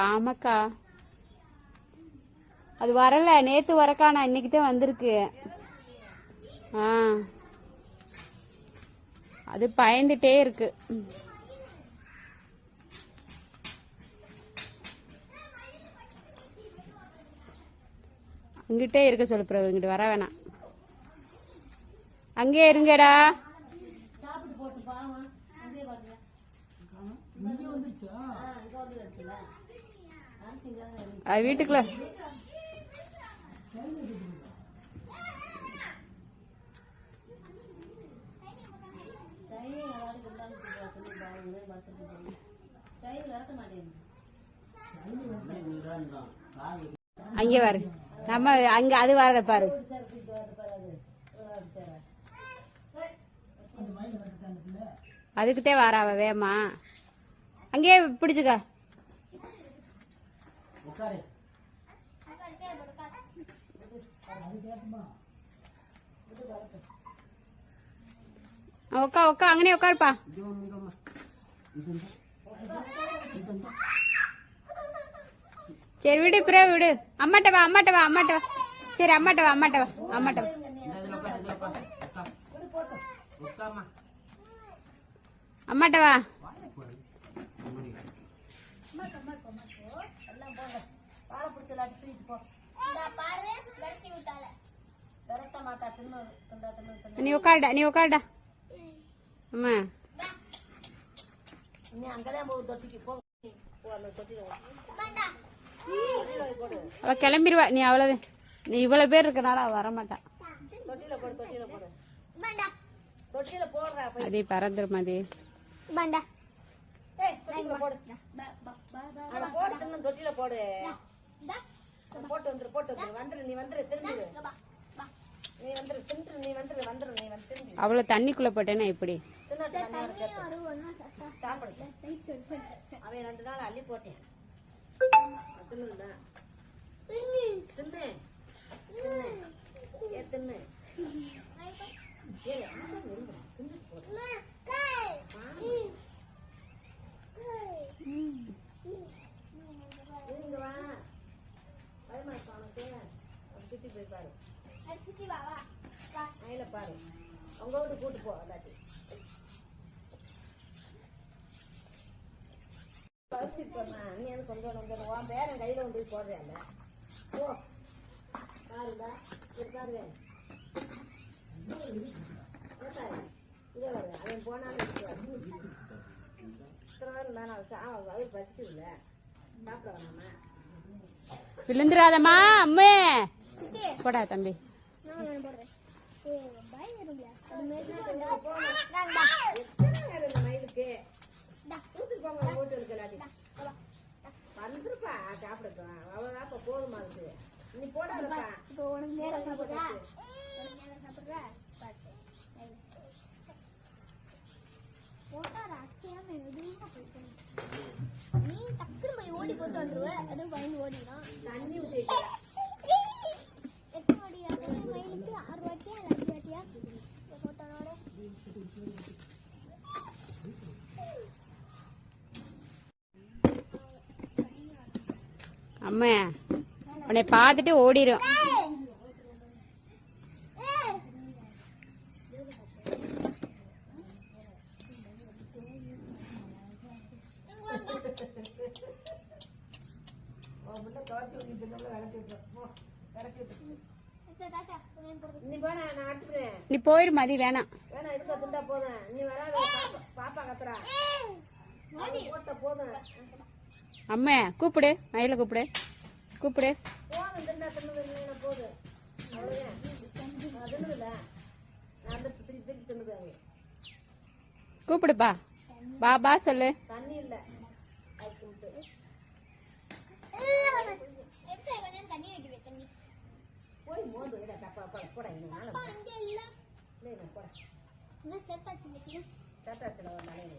ஆமாக்கா, அது வரல. நேத்து வரக்கானா, இன்னைக்கு தான் வந்திருக்கு. அது பயந்துட்டே இருக்கு. அங்கிட்டே இருக்க சொல்லு பிரபு, இங்கிட்டு வர வேணாம். அங்கே இருங்கடா. அது வீட்டுக்குள்ள அங்கே பாரு, நம்ம அங்க அது வரத பாரு. அதுக்கிட்டே வாராவ வேமா. அங்கேயே பிடிச்சுக்க. உக்கா உக்கா, அங்கனே உட்காருப்பா. சரி விடு பிரே, விடு. அம்மாட்ட வா, அம்மாட்ட வா, அம்மாட்ட வா. சரி அம்மாட்ட வா, அம்மாட்ட வா, அம்மாட்ட வா. அம்மாட்ட வா. நீ உட்காருடா, நீ உட்காருடா. அம்மா அவ கிளம்பிடுவா. நீ அவ்வளவு, நீ இவ்வளவு பேர் இருக்கனால அவ வரமாட்டா. அதே பறந்துரும். அதே அவ்வளவு தண்ணிக்குள்ள போட்டேன்னா எப்படி? அவன் 2 நாள் அள்ளி போட்டேன். சுத்தி போய் பாரு, பாரு. உங்க வீட்டு கூட்டு போ. அதாட்டி நீ எனக்கு கொஞ்சம் உன் பேரன் கையில கொண்டு போய் போடுறேன். ஓ பாருடா, இருக்காரு. இதே வருது. அவன் போனாலும் அது பசிச்சு இல்ல, சாப்பிட வேணாமா? விழுந்துராதம்மா. அம்மே போடா தம்பி. மயிலுக்கு போட்டு இருக்கலாடி வந்துருப்பா, சாப்பிடட்டும். அவ்வளவுதான் போதுமா இருக்கு. நீ போடாதப்பா. நீ டக்குனு போய் ஓடி போட்டு வந்துருவ. அதுவும் பயந்து ஓடிடும். தண்ணி ஊற்றி எத்தனை ஓடி? மயிலுக்கு 6 வாட்டியா 5 வாட்டியா போட்டோட? அம்மா உன்னை பார்த்துட்டு ஓடிடும். நீ போயிரு மதி. வேணாம் வேணாம், இருக்க திண்டா போதும். நீ வராத. பாப்பா கத்துறா. போட்ட போதும். அம்மா கூப்பிடு, மயில கூப்பிடு, கூப்பிடு. போதும், திண்டா தின்னு போதும். அவ்வளவுதான். தின்னுல நான் திருப்பி தின்னுதாங்க. கூப்பிடுப்பா. பாபா சொல்லு. தண்ணி இல்ல. போய் மோந்து விட போட. இங்க இல்ல. போட. என்ன செட் ஆச்சு? செட் ஆச்சுல ஒரு நாளைக்கு.